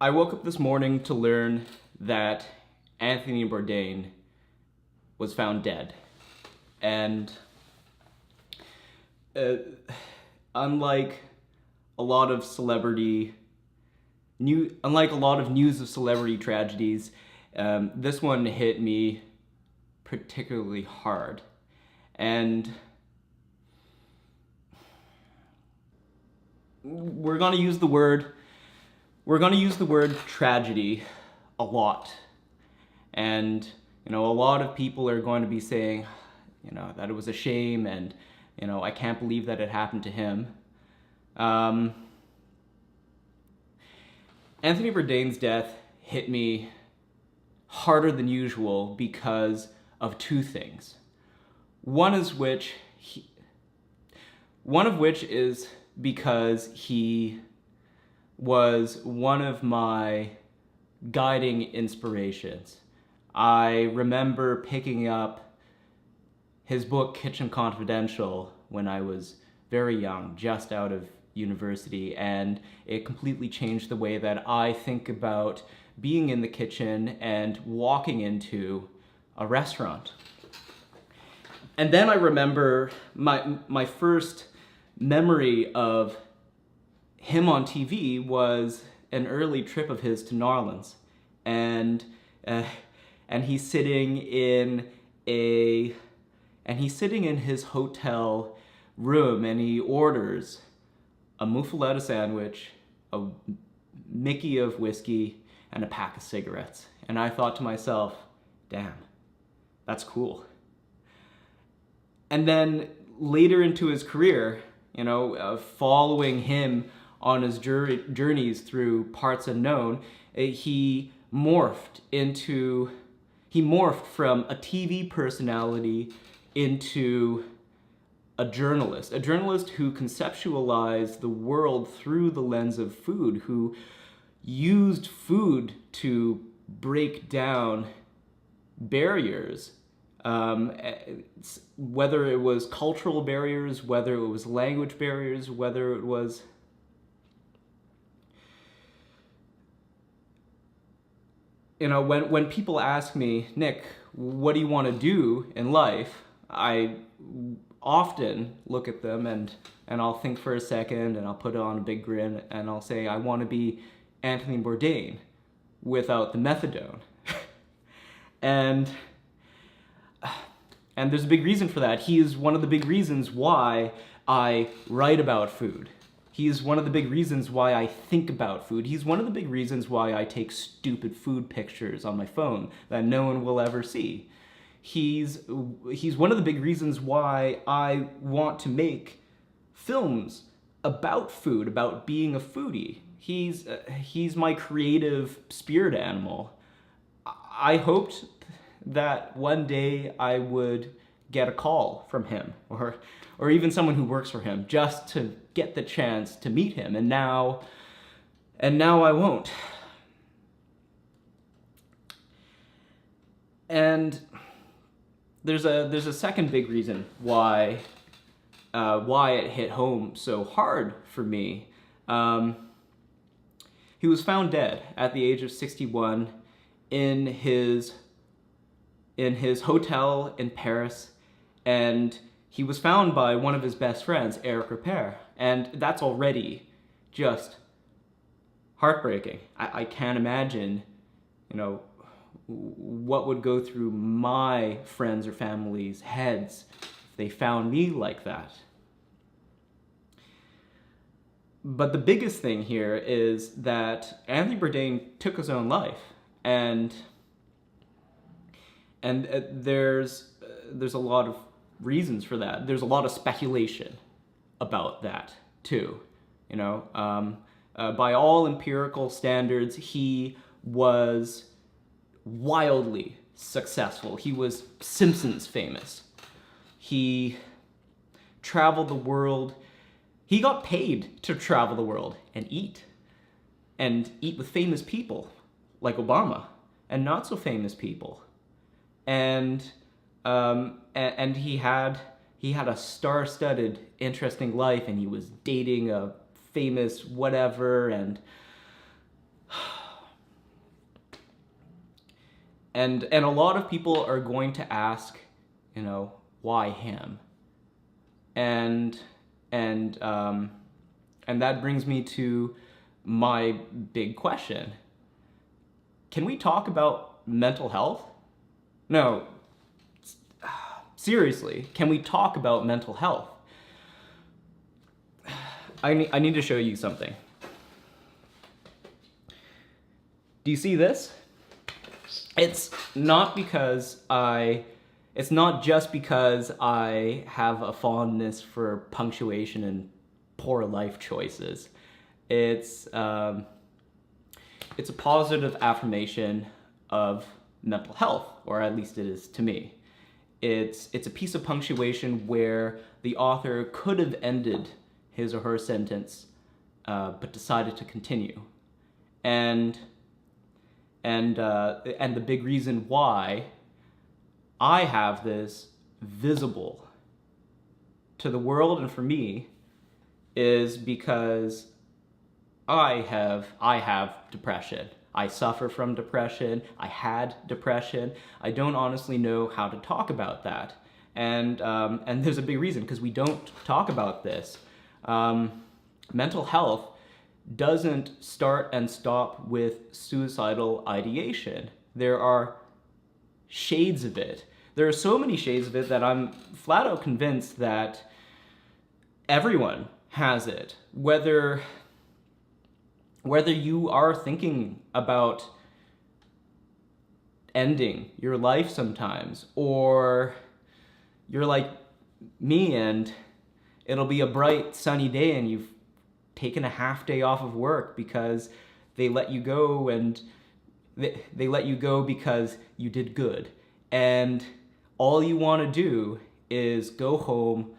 I woke up this morning to learn that Anthony Bourdain was found dead. And unlike a lot of news of celebrity tragedies, this one hit me particularly hard. And we're gonna use the word tragedy a lot. And, a lot of people are going to be saying, that it was a shame and, I can't believe that it happened to him. Anthony Bourdain's death hit me harder than usual because of two things. One of which is because he was one of my guiding inspirations. I remember picking up his book, Kitchen Confidential, when I was very young, just out of university, and it completely changed the way that I think about being in the kitchen and walking into a restaurant. And then I remember my first memory of him on TV was an early trip of his to New Orleans, and he's sitting in his hotel room, and he orders a muffaletta sandwich, a Mickey of whiskey, and a pack of cigarettes. And I thought to myself, damn, that's cool. And then later into his career, following him on his journeys through parts unknown, he morphed from a TV personality into a journalist who conceptualized the world through the lens of food, who used food to break down barriers, whether it was cultural barriers, whether it was language barriers, whether it was when people ask me, Nick, what do you want to do in life? I often look at them and I'll think for a second, and I'll put on a big grin, and I'll say, I want to be Anthony Bourdain without the methadone. and there's a big reason for that. He is one of the big reasons why I write about food. He's one of the big reasons why I think about food. He's one of the big reasons why I take stupid food pictures on my phone that no one will ever see. He's one of the big reasons why I want to make films about food, about being a foodie. He's my creative spirit animal. I hoped that one day I would get a call from him, or even someone who works for him, just to get the chance to meet him, and now I won't. And there's a second big reason why it hit home so hard for me. He was found dead at the age of 61 in his hotel in Paris, and he was found by one of his best friends, Eric Ripert, and that's already just heartbreaking. I can't imagine, what would go through my friends or family's heads if they found me like that. But the biggest thing here is that Anthony Bourdain took his own life, and there's a lot of reasons for that. There's a lot of speculation about that too. By all empirical standards, he was wildly successful. He was Simpsons famous. He traveled the world. He got paid to travel the world and eat with famous people like Obama, and not so famous people. And he had a star-studded, interesting life, and he was dating a famous whatever, and And a lot of people are going to ask, why him? And that brings me to my big question. Can we talk about mental health? No, seriously, can we talk about mental health? I need to show you something. Do you see this? It's not just because I have a fondness for punctuation and poor life choices. It's a positive affirmation of mental health, or at least it is to me. It's a piece of punctuation where the author could have ended his or her sentence, but decided to continue. And the big reason why I have this visible to the world and for me is because I have depression. I suffer from depression. I had depression. I don't honestly know how to talk about that. And there's a big reason, because we don't talk about this. Mental health doesn't start and stop with suicidal ideation. There are shades of it. There are so many shades of it that I'm flat out convinced that everyone has it. Whether you are thinking about ending your life sometimes, or you're like me and it'll be a bright sunny day and you've taken a half day off of work because they let you go, and they let you go because you did good, and all you want to do is go home,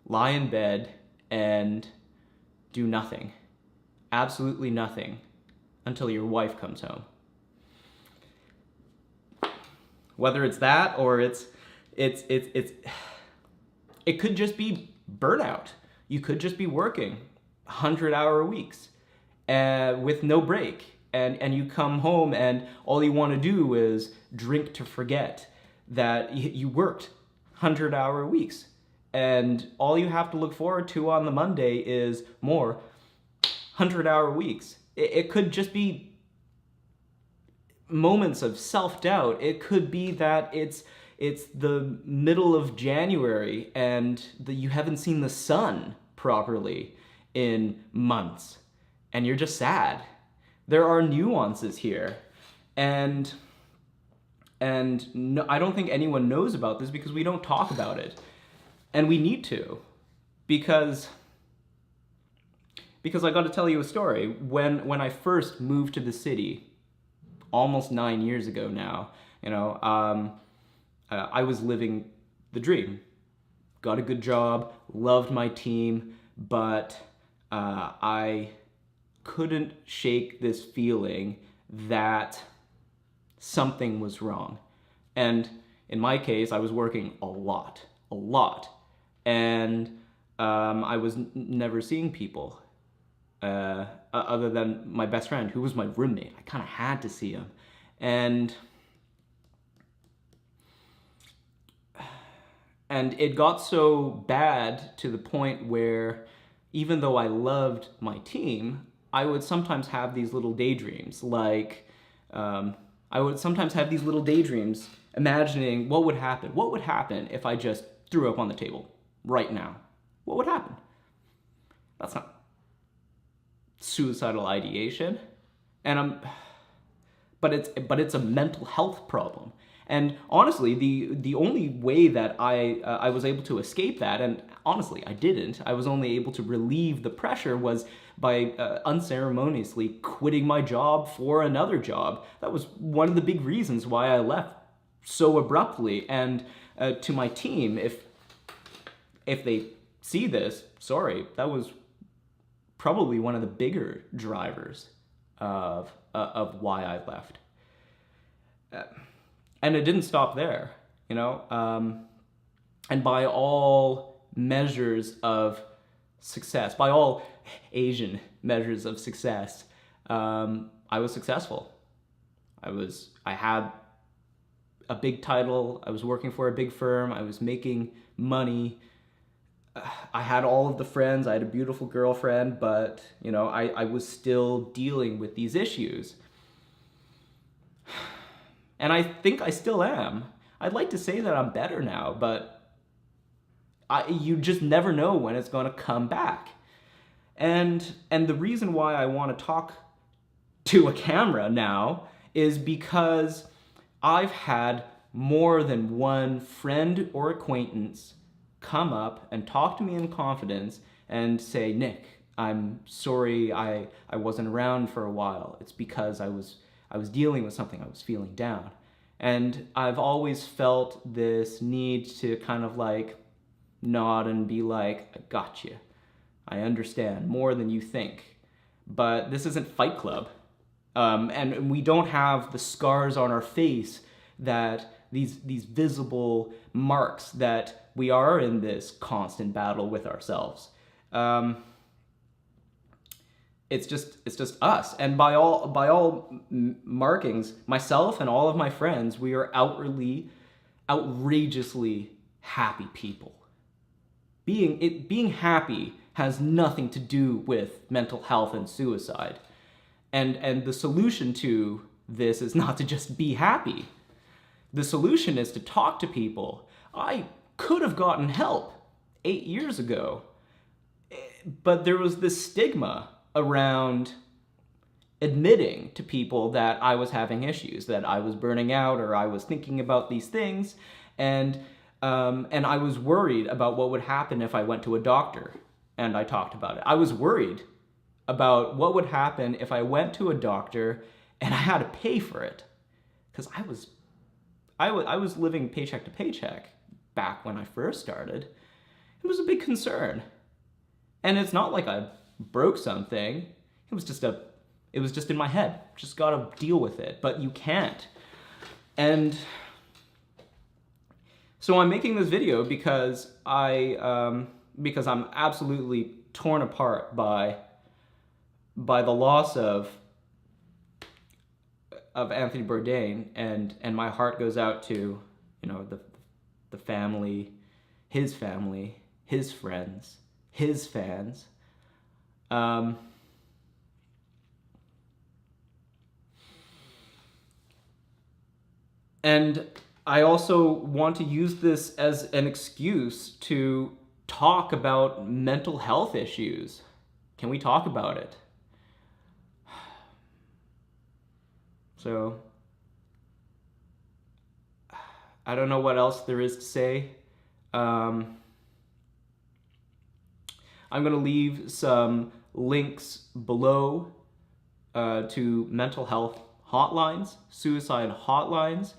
lie in bed, and do nothing. Absolutely nothing until your wife comes home. Whether it's that or it could just be burnout. You could just be working 100-hour weeks with no break, and you come home and all you want to do is drink to forget that you worked 100-hour weeks, and all you have to look forward to on the Monday is more 100-hour weeks. It could just be moments of self-doubt. It could be that it's the middle of January and you haven't seen the sun properly in months, and you're just sad. There are nuances here, and no, I don't think anyone knows about this because we don't talk about it, and we need to, because I got to tell you a story. When I first moved to the city, almost 9 years ago now, I was living the dream. Got a good job, loved my team, but I couldn't shake this feeling that something was wrong. And in my case, I was working a lot, and I was never seeing people other than my best friend, who was my roommate. I kind of had to see him. And it got so bad to the point where, even though I loved my team, I would sometimes have these little daydreams. Imagining what would happen. What would happen if I just threw up on the table right now? What would happen? That's not suicidal ideation, but it's a mental health problem. And honestly, the only way that I was able to escape that, and honestly, I didn't. I was only able to relieve the pressure was by unceremoniously quitting my job for another job. That was one of the big reasons why I left so abruptly. And to my team, if they see this, sorry, that was probably one of the bigger drivers of why I left. And it didn't stop there, and by all measures of success, by all Asian measures of success, I was successful. I had a big title. I was working for a big firm. I was making money. I had all of the friends. I had a beautiful girlfriend, but you know, I was still dealing with these issues. And I think I still am. I'd like to say that I'm better now, but you just never know when it's going to come back. And the reason why I want to talk to a camera now is because I've had more than one friend or acquaintance come up and talk to me in confidence and say, Nick, I'm sorry I wasn't around for a while. It's because I was dealing with something, I was feeling down. And I've always felt this need to kind of like nod and be like, I got you. I understand more than you think. But this isn't Fight Club. And we don't have the scars on our face that these visible marks that we are in this constant battle with ourselves. It's just us. And by all markings, myself and all of my friends, we are outrageously happy people. Being happy has nothing to do with mental health and suicide. And the solution to this is not to just be happy. The solution is to talk to people. I could have gotten help 8 years ago, but there was this stigma around admitting to people that I was having issues, that I was burning out or I was thinking about these things, and I was worried about what would happen if I went to a doctor and I talked about it. I was worried about what would happen if I went to a doctor and I had to pay for it, because I was living paycheck to paycheck back when I first started. It was a big concern, and it's not like I broke something. It was just in my head. Just gotta deal with it, but you can't. And so I'm making this video because I'm absolutely torn apart by the loss of Anthony Bourdain, and my heart goes out to, you know, the family, his friends, his fans. And I also want to use this as an excuse to talk about mental health issues. Can we talk about it? So, I don't know what else there is to say. I'm going to leave some links below to mental health hotlines, suicide hotlines.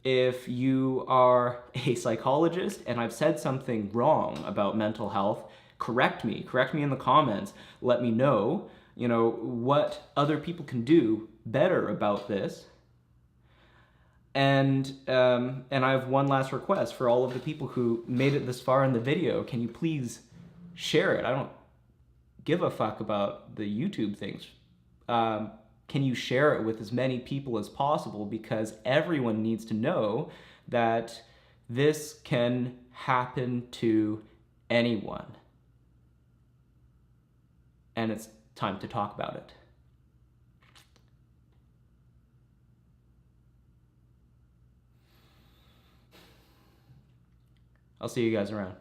If you are a psychologist and I've said something wrong about mental health, correct me in the comments. Let me know, you know, what other people can do better about this. And I have one last request for all of the people who made it this far in the video. Can you please share it? I don't give a fuck about the YouTube things. Can you share it with as many people as possible, because everyone needs to know that this can happen to anyone. And it's time to talk about it. I'll see you guys around.